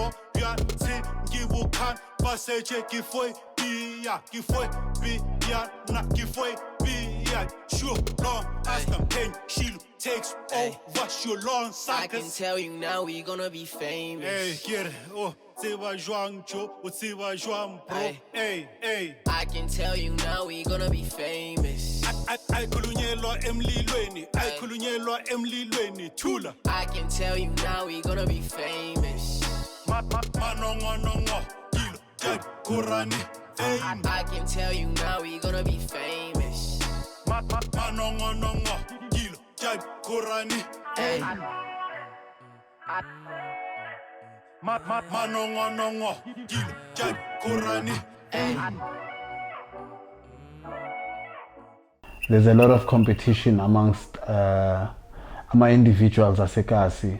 more bia tse ngibukan baseche gifoi bia na gifoi bia sure long as the pain she takes over your long I can tell you now we gonna be famous. Hey, get it. Oh, Tsiba Juang Cho, Tsiba Juang Bro. Hey. I can tell you now we gonna be famous. I kulunyelwa emlilweni. I kulunyelwa emlilweni. Tula. I can tell you now we gonna be famous. Manongo, Kilo, Jack, Kurani, fame. I can tell you now we gonna be famous. Manongo, Kilo, Jack, Kurani, Hey. Manongo, Kilo, Jack, Kurani. There's a lot of competition amongst my individuals asekasi.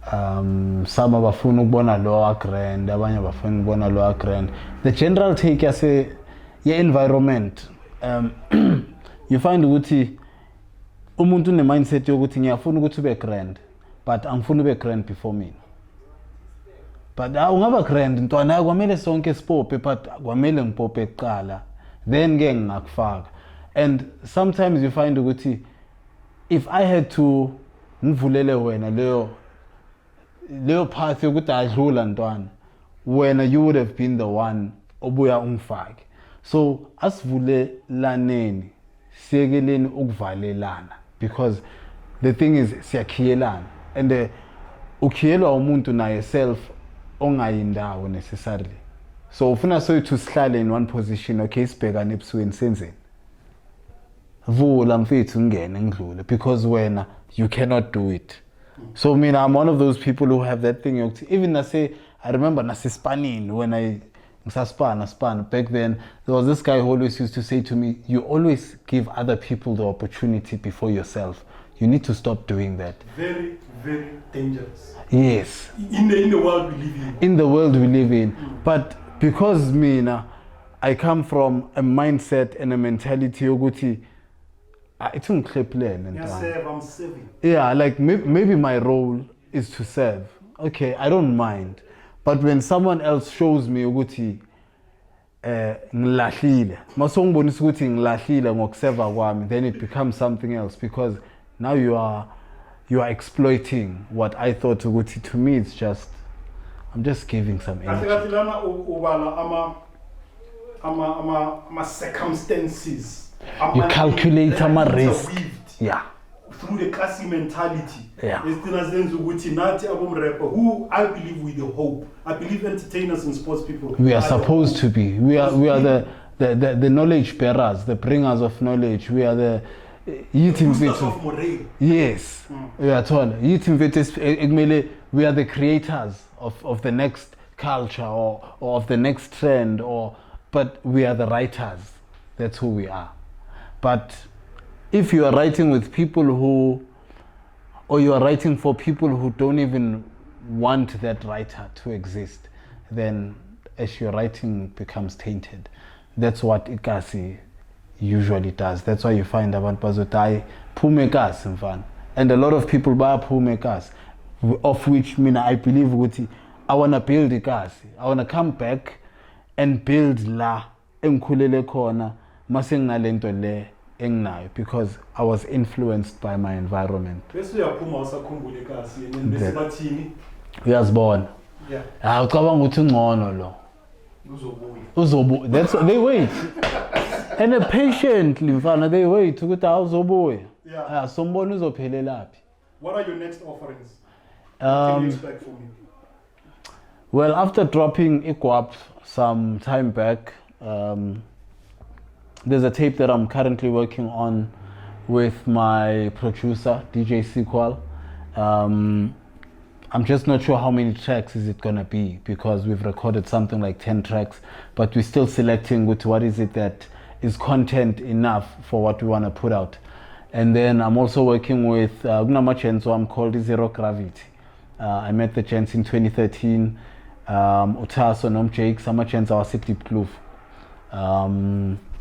Some abafuna ukubona lower grand, abanye abafuna ukubona lower grand. The general take yase ye environment, you find ukuthi umuntu une mindset yokuthi ngiyafuna ukuthi ube grand, but angifuni ube grand before mina. But ungaba grand ntwana kwamele sonke sipope, but kwamele ngipope kuqala, then ke ngakufaka. And sometimes you find ukuthi if I had to ngivulele wena leyo path yokuthi adlula ntwana, wena you would have been the one obuya ungifake. So asivulelaneni, siyekeleni ukuvalelana, because the thing is siyakhiyelana, and ukhiyelwa umuntu naye self ongayindawo necessarily. So ufuna to sihlale in one position, okay, sibhekane ebusweni senzeni. Vula mfethu ngene ngidlule, because when you cannot do it. So I'm one of those people who have that thing. Even I remember Spanning when I span back then, there was this guy who always used to say to me, you always give other people the opportunity before yourself. You need to stop doing that. Very, very dangerous. Yes. In the world we live in. In the world we live in. But because I come from a mindset and a mentality yoguti, it's I'm serving. Yeah, like maybe my role is to serve. Okay, I don't mind. But when someone else shows me ukuthi ngilahlile, masongibonisa ukuthi ngilahlile ngokuserva kwami, then it becomes something else, because now you are exploiting what I thought ukuthi. To me it's just, I'm just giving some energy. Circumstances. You calculate my risk. Yeah. Through the classy mentality. Yeah. Who I believe with the hope. I believe entertainers and sports people. We are supposed to be. We are the knowledge bearers, the bringers of knowledge. We are the of morale. Yes. We are told. We are the creators of the next culture or of the next trend, but we are the writers. That's who we are. But if you are writing with people or you are writing for people who don't even want that writer to exist, then as your writing becomes tainted. That's what TKzee usually does. That's why you find abantu bazothi phume TKzee mfana. And a lot of people bayaphume TKzee, of which I believe ukuthi I want to build TKzee. I want to come back and build la engikhulele khona mase nginalento le enginayo, because I was influenced by my environment. Bese uyaphuma usakhumbule TKzee and bese bathini? Uyazibona. Yeah. Ucabanga ukuthi ngcono lo. Uzobuya. That's they wait. And patiently mfana they wait ukuthi awuzobuya. Yeah. Sombona uzophelelaphi. What are your next offerings? What can you expect from me? Well, after dropping Gwap some time back, there's a tape that I'm currently working on with my producer, DJ Sequal. I'm just not sure how many tracks is it gonna be, because we've recorded something like 10 tracks, but we're still selecting with what is it that is content enough for what we wanna put out. And then I'm also working with I'm called Zero Gravity. I met the gents in 2013. Utaso Nom Jake, some gents are Dhludlu.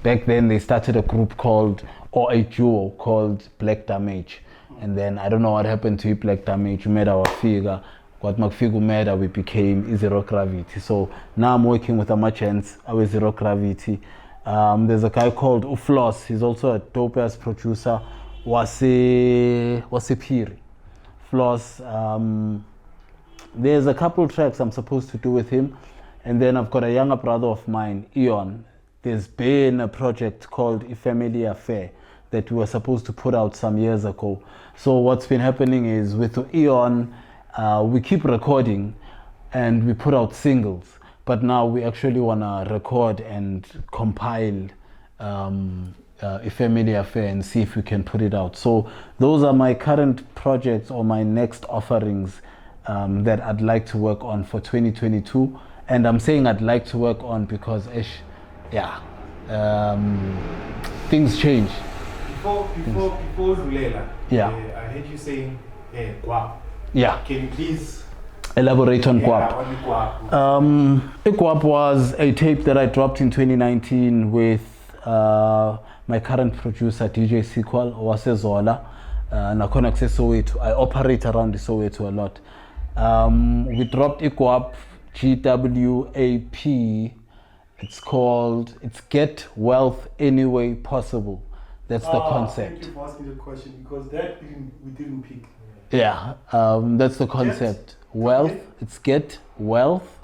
Back then they started a group called, or a duo called Black Damage. And then I don't know what happened to Black Damage. Meda our figure, Got Makfigu Meda, we became Zero Gravity. So now I'm working with Amachens, our Zero Gravity. There's a guy called Floss. He's also a dope-ass producer. Wasipiri. Floss. There's a couple tracks I'm supposed to do with him. And then I've got a younger brother of mine, Eon. There's been a project called A Family Affair that we were supposed to put out some years ago. So what's been happening is with Eon, we keep recording and we put out singles. But now we actually want to record and compile A Family Affair and see if we can put it out. So those are my current projects or my next offerings that I'd like to work on for 2022. And I'm saying I'd like to work on because, things change. Before Zulela, Yeah. I heard you saying Gwap. Yeah. Can you please Elaborate on Gwap? On the Gwap. Gwap was a tape that I dropped in 2019 with my current producer, DJ Sequal, Zola, Nakhona Soweto. I operate around the Soweto a lot. We dropped Gwap, GWAP. It's Get Wealth Any Way Possible. That's the concept. Thank you for asking the question because that we didn't pick. Yeah, that's the concept. Wealth, it's Get Wealth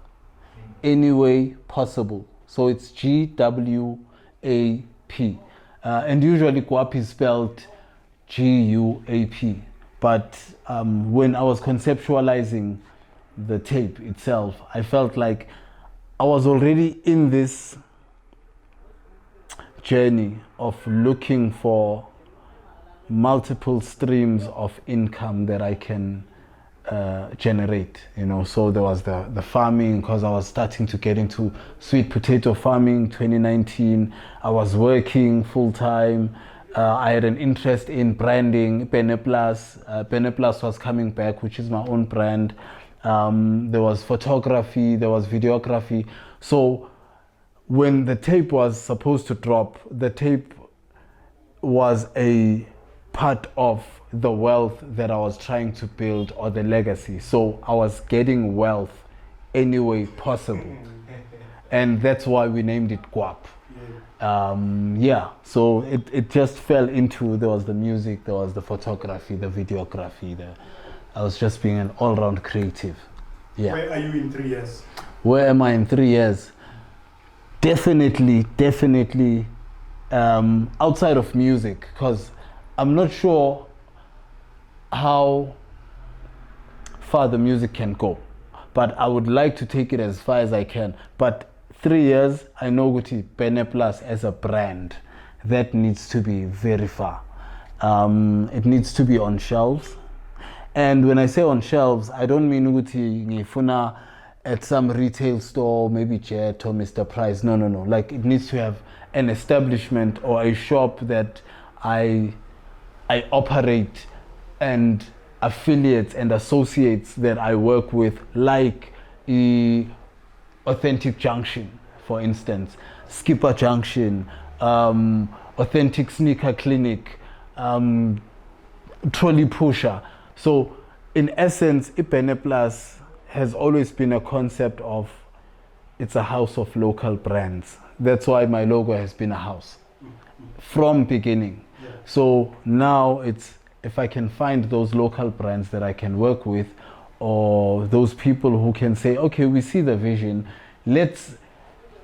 Any Way Possible. So it's GWAP. And usually Gwap is spelled GUAP. But when I was conceptualizing the tape itself, I felt like I was already in this journey of looking for multiple streams of income that I can generate, So there was the farming, because I was starting to get into sweet potato farming 2019. I was working full time. I had an interest in branding. Bennie Plus was coming back, which is my own brand. There was photography, there was videography. So when the tape was supposed to drop, the tape was a part of the wealth that I was trying to build, or the legacy. So I was getting wealth any way possible. And that's why we named it Gwap. So it just fell into, there was the music, there was the photography, the videography, I was just being an all-round creative. Yeah. Where are you in 3 years? Where am I in 3 years? Definitely outside of music, because I'm not sure how far the music can go, but I would like to take it as far as I can. But 3 years, I know Guti Bennie Plus as a brand, that needs to be very far. It needs to be on shelves. And when I say on shelves, I don't mean Guti ngifuna at some retail store, maybe Jet or Mr. Price. No. Like, it needs to have an establishment or a shop that I operate, and affiliates and associates that I work with, like Authentic Junction, for instance, Skipper Junction, Authentic Sneaker Clinic, Trolley Pusher. So in essence, Bennie Plus has always been a concept of, it's a house of local brands. That's why my logo has been a house from beginning. Yeah. So now it's, if I can find those local brands that I can work with, or those people who can say, okay, we see the vision, let's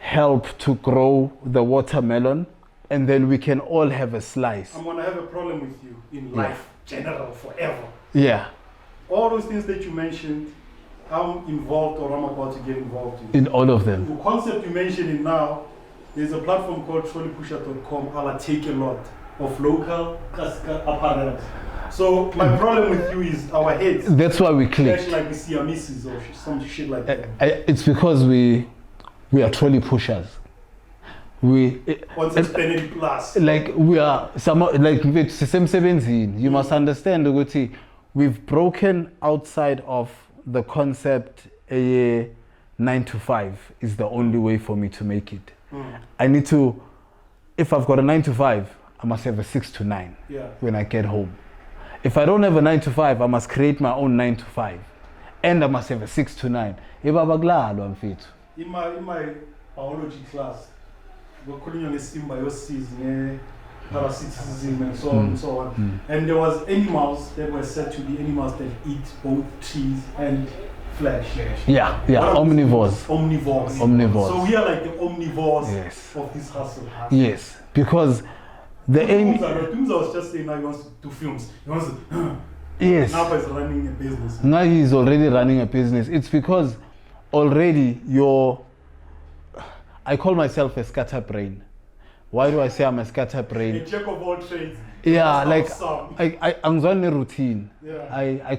help to grow the watermelon, and then we can all have a slice. I'm gonna have a problem with you in life, general, forever. Yeah. All those things that you mentioned, I'm involved or I'm about to get involved in all of them. The concept you mentioned now, there's a platform called trolleypusher.com. I'll take a lot of local apparel. So my problem with you is our heads. That's why we click. Actually, like we see a misses or some shit like that. It's because we are trolley pushers. What's Bennie Plus? Like we are like same 17. You must understand, Uguti, we've broken outside of the concept. A 9 to 5 is the only way for me to make it. I need to, if I've got a 9 to 5, I must have a 6 to 9 when I get home. If I don't have a 9 to 5, I must create my own 9 to 5. and I must have a 6 to 9. Ibaba kulalwa mfethu. In my biology class, we're calling on a symbiosis, parasitism, and so on and so on. And there was animals that were said to be animals that eat both trees and flesh. Yeah, omnivores. Omnivores. So we are like the omnivores of this hustle. Yes, because the aim. Tumza was just saying now he wants to do films. He wants to. Yes. Now he's running a business. Now he's already running a business. It's because already I call myself a scatterbrain. Why do I say I'm a scatterbrain? A jack of all trades. Yeah, like I'm on a routine. Yeah.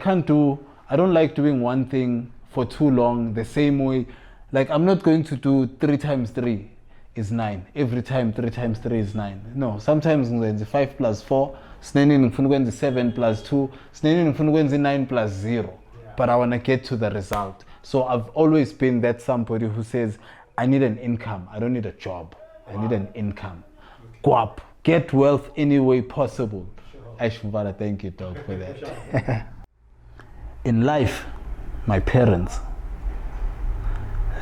I don't like doing one thing for too long the same way. Like I'm not going to do 3 times 3 is 9. Every time 3 times 3 is 9. No, sometimes it's 5 plus 4. Sneni ngifuna 7 plus 2. Sneni ngifuna 9 plus 0. But I want to get to the result. So I've always been that somebody who says, I need an income. I don't need a job. I need an income. Gwap. Get wealth any way possible. Ashmvala, thank you, dog, for that. In life, my parents,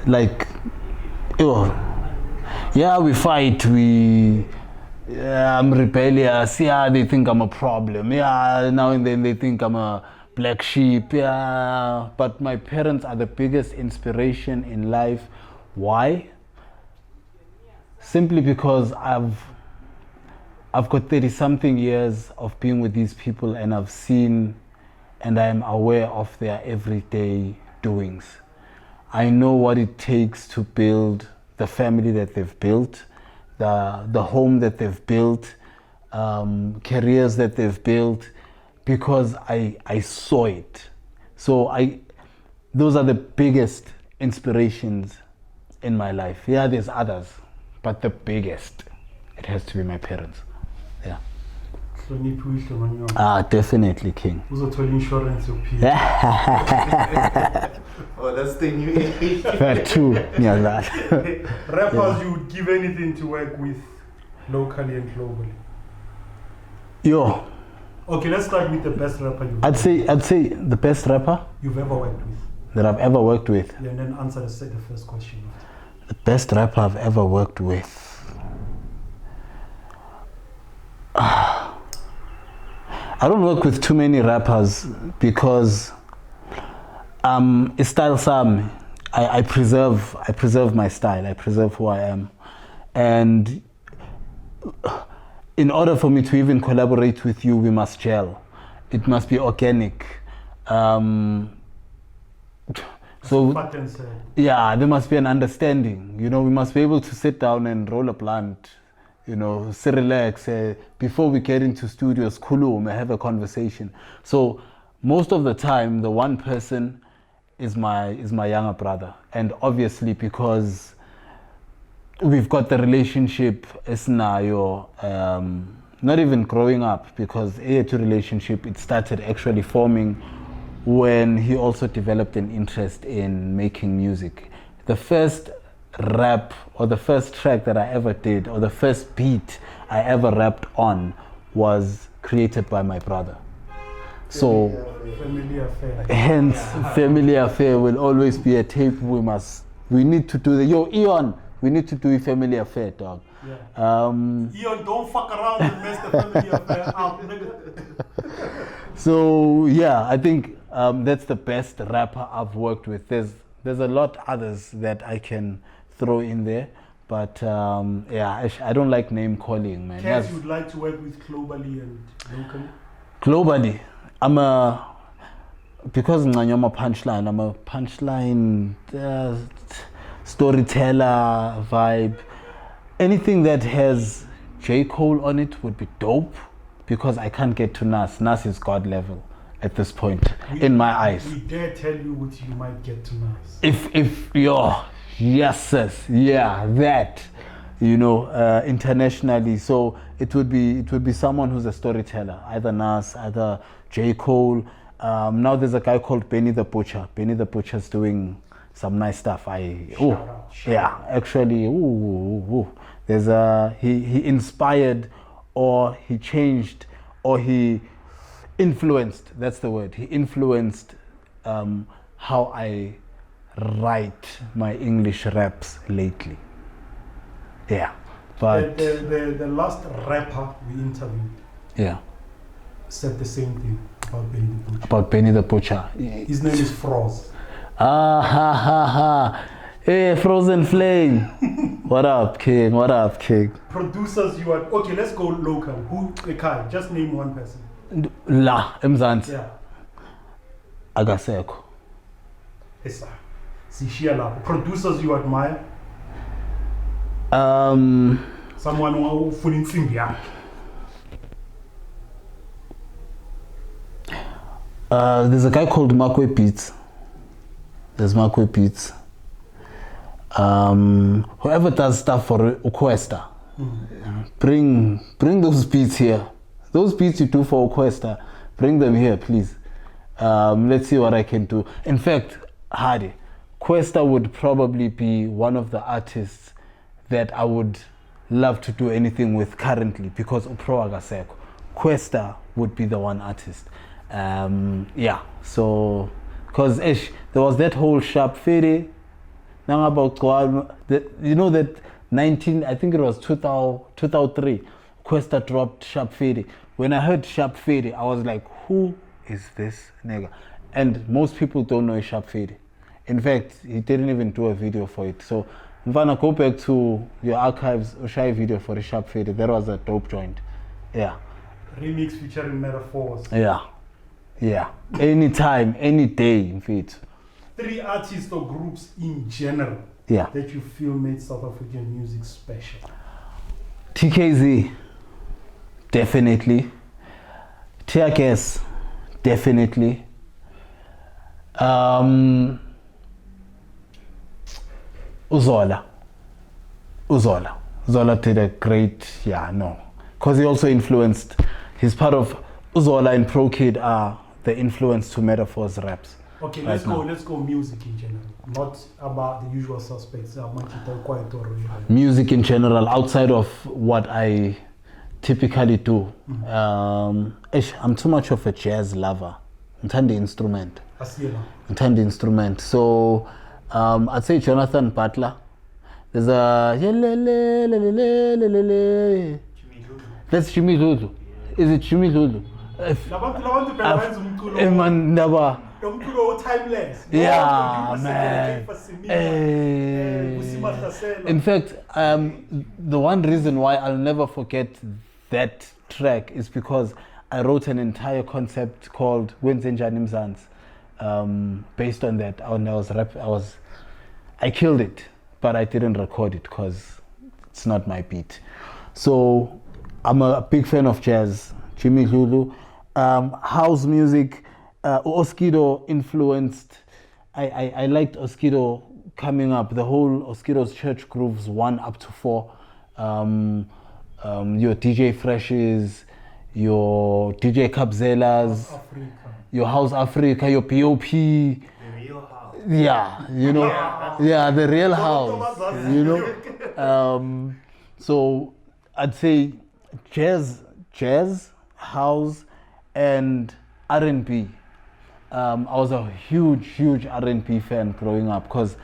like, yeah, we fight, I'm rebellious, yeah, they think I'm a problem, yeah, now and then they think I'm a black sheep, yeah, but my parents are the biggest inspiration in life. Why? Simply because I've got 30-something years of being with these people, and I've seen and I am aware of their everyday doings. I know what it takes to build the family that they've built, the home that they've built, careers that they've built, because I saw it. So those are the biggest inspirations in my life. Yeah, there's others, but the biggest, it has to be my parents. Yeah. Definitely, King. Insurance. Oh, that's the new age. That too. Yeah, that. Rappers, you would give anything to work with locally and globally. Yo. Okay, let's start with the best rapper I'd say the best rapper you've ever worked with. That I've ever worked with. Yeah, and then answer the first question. The best rapper I've ever worked with. I don't work with too many rappers because it's style Sam. I preserve my style. I preserve who I am, and in order for me to even collaborate with you, we must gel. It must be organic. So yeah, there must be an understanding. You know, we must be able to sit down and roll a blunt. You know, sit relax before we get into studios. Kulum, have a conversation. So most of the time, the one person is my younger brother, and obviously because we've got the relationship esnayo, not even growing up, because A2 relationship, it started actually forming when he also developed an interest in making music. The first rap or the first track that I ever did, or the first beat I ever rapped on, was created by my brother. So Family affair. Hence, Family Affair will always be a tape we need to do. Eon, we need to do a Family Affair, dog. Yeah. Eon, don't fuck around and mess the Family Affair up. So yeah, I think that's the best rapper I've worked with. There's a lot others that I can throw in there, but yeah, I don't like name calling, man. Cats you'd like to work with globally and locally? Globally, because I'm a punchline storyteller vibe. Anything that has J. Cole on it would be dope, because I can't get to Nas. Nas is God level at this point, in my eyes. We dare tell you what you might get to Nas. Yes, yeah, that, you know, internationally. So it would be someone who's a storyteller, either Nas, either J. Cole. Now there's a guy called Bennie the Butcher. Bennie the Butcher's doing some nice stuff. Actually, there's he inspired, or he changed, or he influenced. That's the word. He influenced how I write my English raps lately. Yeah, but the last rapper we interviewed yeah, said the same thing about Bennie the Butcher. about Bennie the Butcher. His name is Froz. Ah ha ha ha! Hey, Frozen Flame. What up, King? What up, King? Producers, you are okay. Let's go local. Who? Kai? Just name one person. La Mzansi. Yeah. Agasekho. Esa. Sishia la. Producers you admire. Someone who fully sing yeah. There's a guy called Makwa Beats. There's Makwa Beats. Whoever does stuff for Kwesta, bring those beats here. Those beats you do for Kwesta, bring them here, please. Let's see what I can do. In fact, Hardy, Kwesta would probably be one of the artists that I would love to do anything with currently, because Upro Agaseko. Kwesta would be the one artist. Yeah, so because there was that whole sharp fade. Now about you know that I think it was 2003, Kwesta dropped Sharp Fade. When I heard Sharp Fade, I was like, who is this nigga? And most people don't know Sharp Fade. In fact, he didn't even do a video for it. So Mvana, go back to your archives or shy video for the Sharp Fade. That was a dope joint. Yeah. Remix featuring Medaphorz. Yeah. Anytime, any day, in fact. 3 artists or groups in general that you feel made South African music special. TKzee, definitely. Teargas, definitely. Zola did a great, because he also influenced. He's part of Zola and Pro Kid are the influence to Medaphorz raps. Okay, let's go music in general, not about the usual suspects. Music in general, outside of what I typically do. I'm too much of a jazz lover. I'm the instrument. So I'd say Jonathan Butler. There's a that's Jimmy Dhludlu. Is it Jimmy Dhludlu? Timeless. Yeah, man. In fact, the one reason why I'll never forget that track is because I wrote an entire concept called Wenzenjani Mzansi, based on that. I killed it, but I didn't record it because it's not my beat. So I'm a big fan of jazz. Jimmy Dhludlu, house music. Oskido influenced. I liked Oskido coming up. The whole Oskido's church grooves 1 up to 4. Your DJ Freshes, your DJ Khabzelas, your House Africa, your POP. The real house. Yeah, the real house. So I'd say jazz, house, and R&B. I was a huge R&B fan growing up because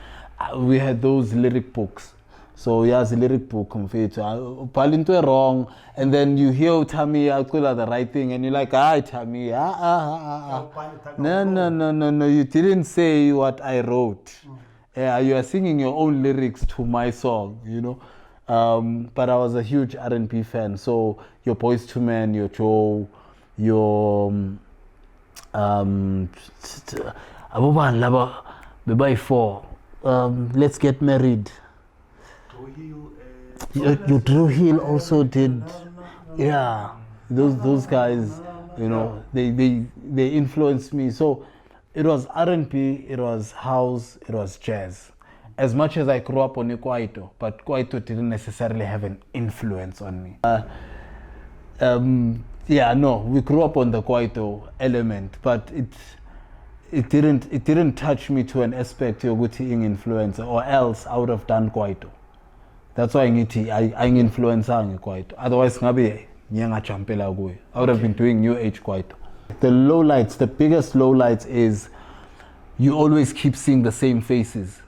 we had those lyric books. So the lyric book, Palinto wrong, and then you hear Tamia the right thing, and you're like, Tamia, No, you didn't say what I wrote. You are singing your own lyrics to my song, But I was a huge R&B fan. So your Boyz II Men, your Joe, your Let's Get Married. Your Drupal Hill also did. Yeah, those guys, they influenced me. So it was R&B, it was house, it was jazz. As much as I grew up on Kwaito, but Kwaito didn't necessarily have an influence on me. We grew up on the Kwaito element, but it didn't touch me to an aspect of influencer, or else I would have done Kwaito. That's why I influencer Kwaito. Otherwise, I would have been doing new age Kwaito. The lowlights, the biggest lowlights is you always keep seeing the same faces,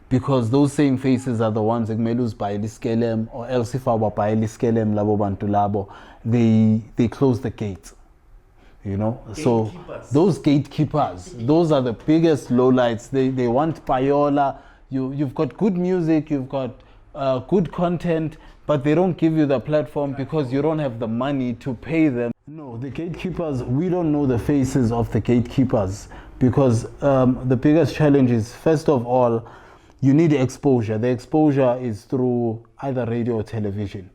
because those same faces are the ones that melus by iskelem, or else if our by iskelem labo bantu labo, they close the gates. You know, so those gatekeepers, those are the biggest lowlights. They want payola. You've got good music, you've got good content, but they don't give you the platform because you don't have the money to pay them. No, the gatekeepers, we don't know the faces of the gatekeepers, because the biggest challenge is, first of all, you need exposure. The exposure is through either radio or television.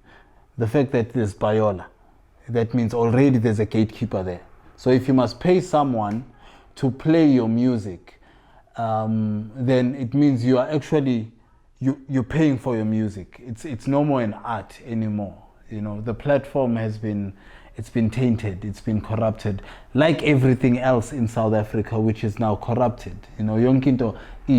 The fact that there's payola, that means already there's a gatekeeper there. So if you must pay someone to play your music, then it means you are actually, you're paying for your music. It's no more an art anymore. You know, the platform has been, it's been tainted, it's been corrupted, like everything else in South Africa, which is now corrupted. You know, yonkinto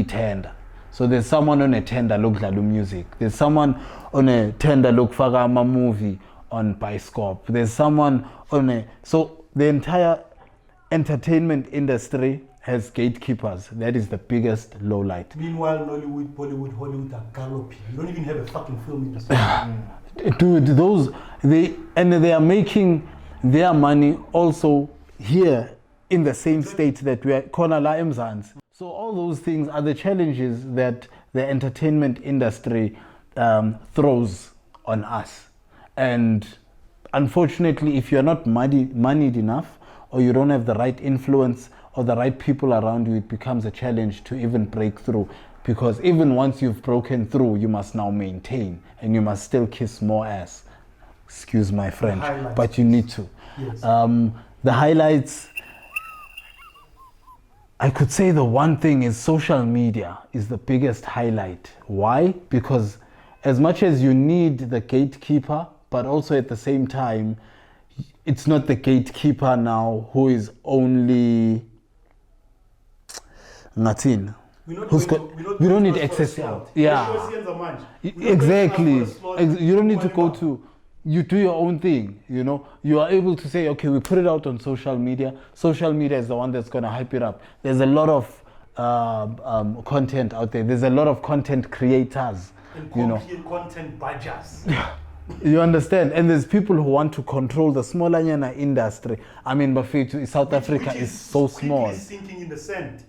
tender. So there's someone on a tender look Dhludlu music. There's someone on a tender look Fagama movie on Biscope. There's someone on a, so the entire entertainment industry has gatekeepers. That is the biggest lowlight. Meanwhile, Nollywood, Bollywood, Hollywood are galloping. You don't even have a fucking film industry. Dude, they are making their money also here in the same state that we are, Konala Mzansi. So all those things are the challenges that the entertainment industry throws on us. And unfortunately, if you're not moneyed enough, or you don't have the right influence or the right people around you, it becomes a challenge to even break through. Because even once you've broken through, you must now maintain, and you must still kiss more ass. Excuse my French, but you need to. Yes. The highlights, I could say the one thing is social media is the biggest highlight. Why? Because as much as you need the gatekeeper, but also at the same time, it's not the gatekeeper now who is only Natin. We don't need access out. Yeah. Exactly. You don't need to go to, you do your own thing, you know. You are able to say, okay, we put it out on social media. Social media is the one that's going to hype it up. There's a lot of content out there. There's a lot of content creators, and you know. Content badgers. You understand? And there's people who want to control the smaller industry. I mean, Bafetu, South Africa is so small. It's sinking in the sand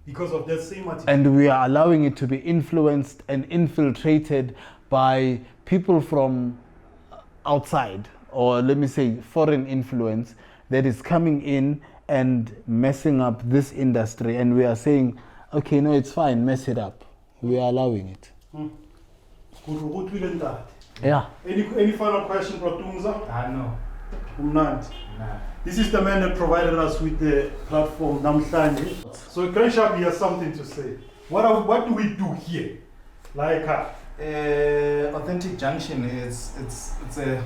because of that same attitude. And we are allowing it to be influenced and infiltrated by people from outside, or let me say foreign influence, that is coming in and messing up this industry. And we are saying, okay, no, it's fine, mess it up. We are allowing it. Yeah. Any final question, Protumza? No. Nah. This is the man that provided us with the platform, Namhlanje. So, Crenshaw, he has something to say. What do we do here? Like, Authentic Junction is it's a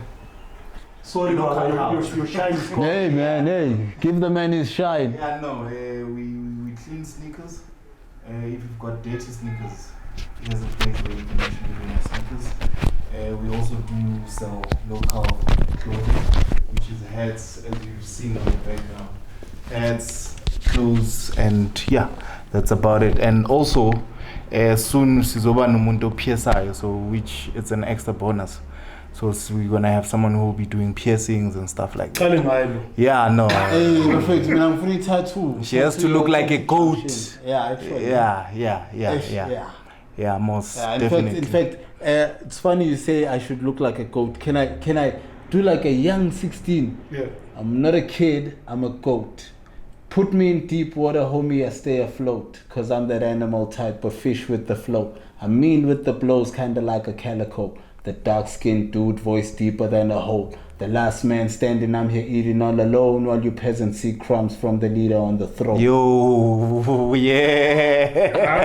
sorry, your shine is gone. Hey man, hey, give the man his shine. Yeah, no, we clean sneakers. If you've got dirty sneakers, here's a place where you can actually clean your sneakers. We also do sell local clothing, which is hats, as you've seen on the background. Hats, clothes, and yeah, that's about it. And also, soon sizoba nomuntu PSI, so which it's an extra bonus. So we're gonna have someone who will be doing piercings and stuff like that. Yeah, no. Hey, perfect. I'm free tattoo. She has to look like a goat. Yeah, actually. Yeah, most definitely. In fact, it's funny you say I should look like a goat. Can I do like a young 16? Yeah. I'm not a kid. I'm a goat. Put me in deep water, homie, I stay afloat. Cause I'm that animal type of fish with the flow. I mean with the blows, kinda like a calico. The dark-skinned dude, voice deeper than a hole. The last man standing, I'm here eating all alone, while you peasants see crumbs from the leader on the throne. Yo, yeah.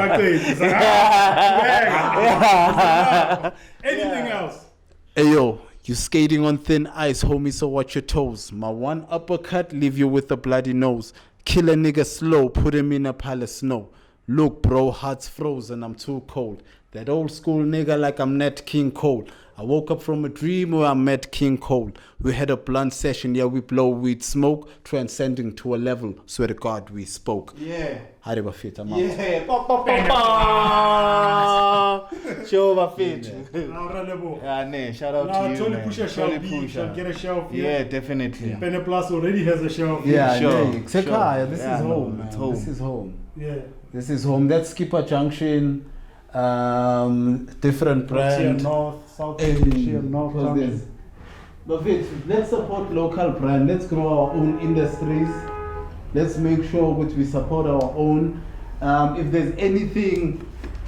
Anything else? Hey yo, you skating on thin ice, homie, so watch your toes. My one uppercut leave you with a bloody nose. Kill a nigga slow, put him in a pile of snow. Look, bro, heart's frozen, I'm too cold. That old school nigga like I'm Nat King Cole. I woke up from a dream where I met King Cole. We had a blunt session, yeah, we blow weed smoke, transcending to a level, swear to God, we spoke. Yeah. How did I fit? I'm out. Yeah. Show my fit. Yeah, shout out to you, Tony man. Pusha shall be, shall get a shelf here. Yeah, definitely. Penny Plus already has a shelf. Yeah, Sure, yeah. Sequal, this Yeah, is no, home, man. it's home. This is home. Yeah. This is home. That's Skipper Junction. Different Here brand. North, South, Hey, here North. because Junction. there's- But wait, let's support local brand. Let's grow our own industries. Let's make sure that we support our own. If there's anything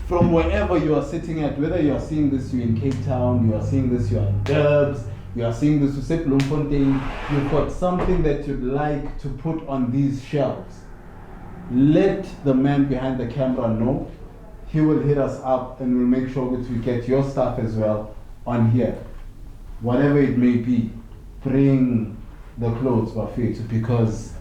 from wherever you are sitting at, whether you are seeing this, you're in Cape Town, you are seeing this, you're in Durbs, you are seeing this, you say Bloemfontein, you've got something that you'd like to put on these shelves. Let the man behind the camera know. He will hit us up and we'll make sure that we get your stuff as well on here. Whatever it may be, bring the clothes Bafethu, because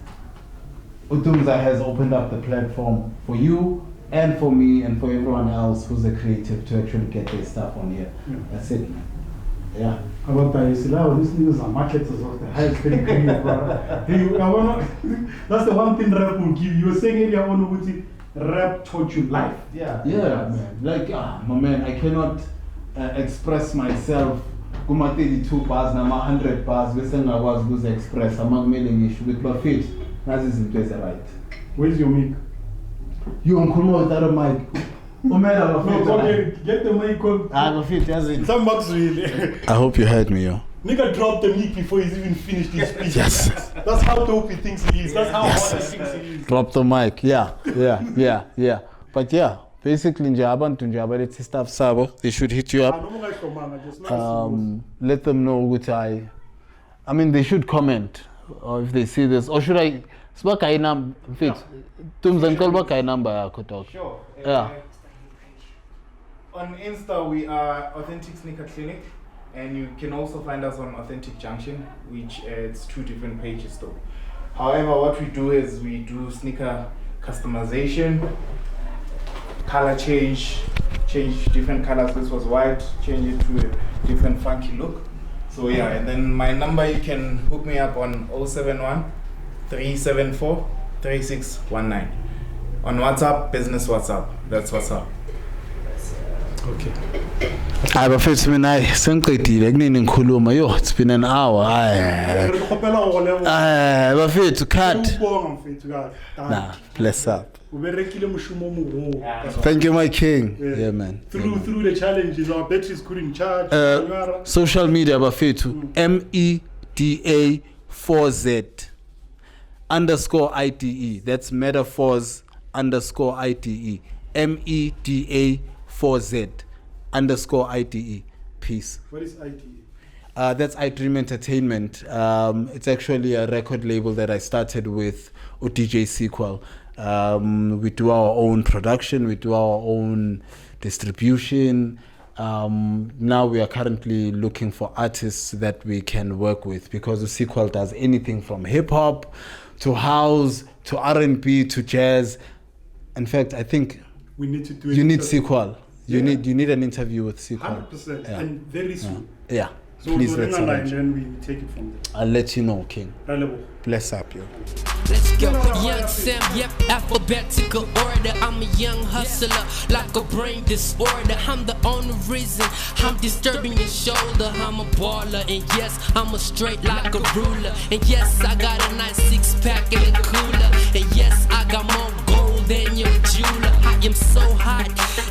Utumza has opened up the platform for you and for me and for everyone else who's a creative to actually get their stuff on here. Yeah. That's it, man. Yeah. About that, these niggas are marketers of the highest pedigree, bro. That's the one thing rap will give you. You're saying in your own Uti, rap taught you life. Yeah. Yeah, man. Like, my man, I cannot express myself. Kuma 32 bars, na 100 bars, bese I was lose express. I'm not mailing issue with Buffett. That is in place, right? Where's your mic? You uncle without a mic. Meda, No, get the mic on. Buffett, has it. Some bucks really. I hope you heard me, yo. Nigga dropped the mic before he's even finished his speech. Yes. That's how dope he thinks he is. That's how hard he thinks he is. Drop the mic. Yeah. But yeah, basically, nje stuff sabo. They should hit you up. Let them know which I mean, they should comment or if they see this. Or should I? Sibaka number. Fit. Tumzankolba baka number yakho talk. Sure. Yeah. On Insta, we are Authentic Sneaker Clinic, and you can also find us on Authentic Junction, which it's 2 different pages though. However, what we do is we do sneaker customization, color change different colors. This was white, change it to a different funky look. So yeah, and then my number, you can hook me up on 071 374 3619. On WhatsApp, business WhatsApp. That's what's up. Okay. Bafethu mina sengiqedile kunini ngikhuluma. Yo, it's been an hour. Bafethu cut. Nah, bless up. Thank you, my king. Yeah, man. Through the challenges, our batteries couldn't charge. Social media Bafethu, Medaphorz _IDE. That's Medaphorz _IDE. Medaphorz _IDE. Peace. What is IDE? That's I Dream Entertainment. It's actually a record label that I started with DJ Sequal. We do our own production, we do our own distribution. Now we are currently looking for artists that we can work with, because the Sequal does anything from hip hop to house to R&B to jazz. In fact, I think we need to do you need Sequal. You need an interview with Sequal. 100%, Yeah. and very soon. Yeah. So Please, we'll let's ring a line, arrange. then we take it from there. I'll let you know, King. Relevant. Bless up, yo. Let's go. Young Sam, yep, alphabetical order. I'm a young hustler, like a brain disorder. I'm the only reason I'm disturbing your shoulder. I'm a baller, and yes, I'm a straight like a ruler. And yes, I got a nice 6-pack in the cooler. And yes, I got more gold than your jeweler. I am so hot,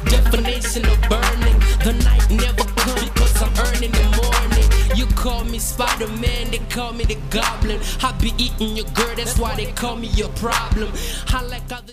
definition of burning. The night never comes, cause I'm earning the morning. You call me Spider-Man, they call me the Goblin. I be eating your girl, that's why they call me your problem. I like other